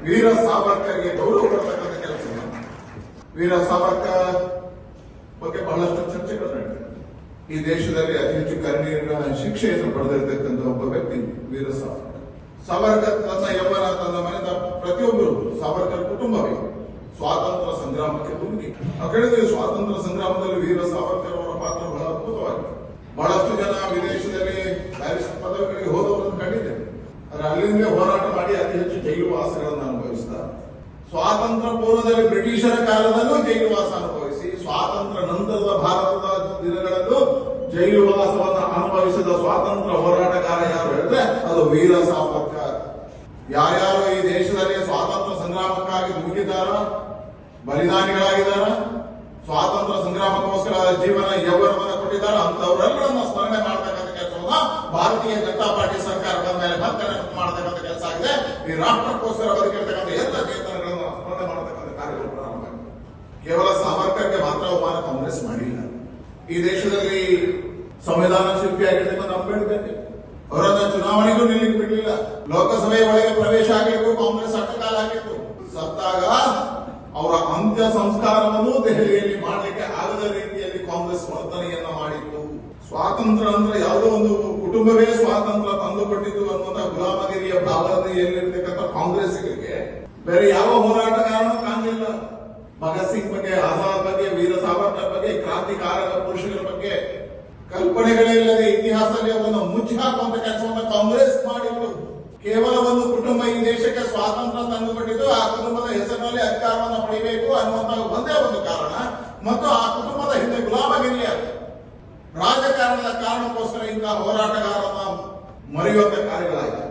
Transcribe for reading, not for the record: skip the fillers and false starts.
ವೀರ ಸಾವರ್ಕರ್ಗೆ ಗೌರವ ಕೊಡ್ತಕ್ಕಂಥ ಕೆಲಸ. ವೀರ ಸಾವರ್ಕರ್ ಬಗ್ಗೆ ಬಹಳಷ್ಟು ಚರ್ಚೆಗಳು ನಡೆದಿದೆ. ಈ ದೇಶದಲ್ಲಿ ಅತಿ ಹೆಚ್ಚು ಕಣ್ಣೀರಿನ ಶಿಕ್ಷೆಯನ್ನು ಪಡೆದಿರತಕ್ಕಂಥ ಒಬ್ಬ ವ್ಯಕ್ತಿ ವೀರ ಸಾವರ್ಕರ್. ಸಾವರ್ಕರ್ ತನ್ನ ಯೌವನ, ತನ್ನ ಮನೆಯ ಪ್ರತಿಯೊಬ್ಬರು ಸಾವರ್ಕರ್ ಕುಟುಂಬವೇ ಸ್ವಾತಂತ್ರ್ಯ ಸಂಗ್ರಾಮಕ್ಕೆ ದುಂಗಿ. ನಾವು ಕೇಳಿದ್ವಿ, ಸ್ವಾತಂತ್ರ್ಯ ಸಂಗ್ರಾಮದಲ್ಲಿ ವೀರ ಸಾವರ್ಕರ್ ಅವರ ಪಾತ್ರ ಬಹಳ ಅದ್ಭುತವಾಗಿದೆ. ಬಹಳಷ್ಟು ಜನ ವಿದೇಶದಲ್ಲಿ ಬ್ಯಾರಿಸ್ಟರ್ ಪದವಿಗಳಿಗೆ ಹೋದವರನ್ನು ಕಂಡಿದ್ದೇವೆ. ಆದರೆ ಅಲ್ಲಿಂದಲೇ ಹೋರಾಟ ಮಾಡಿ ಅತಿ ಹೆಚ್ಚು ಜೈಲುವಾಸಗಳನ್ನು ಅನುಭವಿಸಿದ್ದಾರೆ. ಸ್ವಾತಂತ್ರ್ಯ ಪೂರ್ವದಲ್ಲಿ ಬ್ರಿಟಿಷರ ಕಾಲದಲ್ಲೂ ಜೈಲುವಾಸ ಅನುಭವಿಸಿ, ಸ್ವಾತಂತ್ರ್ಯ ನಂತರದ ಭಾರತದ ದಿನಗಳಲ್ಲೂ ಜೈಲುವಾಸವನ್ನು ಅನುಭವಿಸಿದ ಸ್ವಾತಂತ್ರ್ಯ ಹೋರಾಟಗಾರ ಯಾರು ಹೇಳಿದ್ರೆ ಅದು ವೀರ ಸಾವರ್ಕರ್. ಯಾರ್ಯಾರು ಈ ದೇಶದಲ್ಲಿ ಸ್ವಾತಂತ್ರ್ಯ ಸಂಗ್ರಾಮಕ್ಕಾಗಿ ದುಡಿದಿದ್ದಾರ, ಬಲಿದಾನಿಗಳಾಗಿದ್ದಾರ, ಸ್ವಾತಂತ್ರ್ಯ ಸಂಗ್ರಾಮಕ್ಕೋಸ್ಕರ ಜೀವನ ಯೌವನವನ್ನು ಕೊಟ್ಟಿದ್ದಾರೆ, ಅಂತವರೆಲ್ಲರನ್ನ ಸ್ಮರಣೆ ಮಾಡತಕ್ಕಂಥ ಕೆಲಸವನ್ನ ಭಾರತೀಯ ಜನತಾ ಪಾರ್ಟಿ ಸರ್ಕಾರ ಬಂದ ಮೇಲೆ ಮತ್ತೆ ಮಾಡತಕ್ಕಂಥ ಕೆಲಸ ಆಗಿದೆ. ಈ ರಾಷ್ಟ್ರಕ್ಕೋಸ್ಕರ ಬದುಕಿರ್ತಕ್ಕಂಥ ಎಲ್ಲ ಚೇತನಗಳನ್ನು ಸ್ಮರಣೆ ಮಾಡತಕ್ಕಂಥ ಕಾರ್ಯಗಳು ಪ್ರಾರಂಭ ಆಗಿದೆ. ಕೇವಲ ಸಾವರ್ಕರ್ಗೆ ಮಾತ್ರ ಅವಮಾನ ಕಾಂಗ್ರೆಸ್ ಮಾಡಿಲ್ಲ. ಈ ದೇಶದಲ್ಲಿ ಸಂವಿಧಾನ ಶಿಲ್ಪಿಯಾಗಿರ್ತಕ್ಕಂಥ ಅಂಬೇಡ್ಕರ್ ಅವರನ್ನ ಚುನಾವಣೆಗೂ ನಿಲ್ಲಿಗೆ ಬಿಡಲಿಲ್ಲ. ಲೋಕಸಭೆಯ ಒಳಗೆ ಪ್ರವೇಶ ಆಗಲಿಕ್ಕೂ ಕಾಂಗ್ರೆಸ್ ಅಡ್ಡಗಾಲ ಆಗಿತ್ತು. ಸತ್ತಾಗ ಅವರ ಅಂತ್ಯ ಸಂಸ್ಕಾರವನ್ನು ದೆಹಲಿಯಲ್ಲಿ ಮಾಡಲಿಕ್ಕೆ ಆಗದ ರೀತಿಯಲ್ಲಿ ಕಾಂಗ್ರೆಸ್ ವರ್ತನೆಯನ್ನ ಮಾಡಿತ್ತು. ಸ್ವಾತಂತ್ರ್ಯ ಅಂದ್ರೆ ಯಾವುದೋ ಒಂದು ಕುಟುಂಬವೇ ಸ್ವಾತಂತ್ರ್ಯ ತಂದುಕೊಟ್ಟಿದ್ದು ಅನ್ನುವಂಥ ಗುಲಾಮಗಿರಿಯ ಭಾವನೆಯಲ್ಲಿರ್ತಕ್ಕಂಥ ಕಾಂಗ್ರೆಸ್ಸಿಗರಿಗೆ ಬೇರೆ ಯಾವ ಹೋರಾಟಗಾರನೂ ಕಾಣಲಿಲ್ಲ. ಭಗತ್ ಸಿಂಗ್ ಬಗ್ಗೆ, ಆಜಾದ್ ಬಗ್ಗೆ, ವೀರ ಸಾವರ್ಕರ್ ಬಗ್ಗೆ, ಕ್ರಾಂತಿಕಾರಕ ಪುರುಷರ ಬಗ್ಗೆ ಕಲ್ಪನೆಗಳಿಲ್ಲದೆ ಇತಿಹಾಸದಲ್ಲಿ ಅದನ್ನು ಮುಚ್ಚಿ ಹಾಕುವಂತ ಕೆಲಸವನ್ನು ಕಾಂಗ್ರೆಸ್ ಮಾಡಿತ್ತು. ಕೇವಲ ಒಂದು ಕುಟುಂಬ ಈ ದೇಶಕ್ಕೆ ಸ್ವಾತಂತ್ರ್ಯ ತಂದುಕೊಟ್ಟಿದ್ದು, ಆ ಕುಟುಂಬದ ಹೆಸರಿನಲ್ಲಿ ಅಧಿಕಾರವನ್ನು ಪಡೆಯಬೇಕು ಅನ್ನುವಂತ ಒಂದೇ ಒಂದು ಕಾರಣ, ಮತ್ತು ಆ ಕುಟುಂಬದ ಹಿಂದೆ ಗುಲಾಮಗಿರಿಯ ರಾಜಕಾರಣದ ಕಾರಣಕ್ಕೋಸ್ಕರ ಇಂತಹ ಹೋರಾಟಗಾರರನ್ನ ಮರೆಯುವಂತ ಕಾರ್ಯಗಳಾಯಿತು.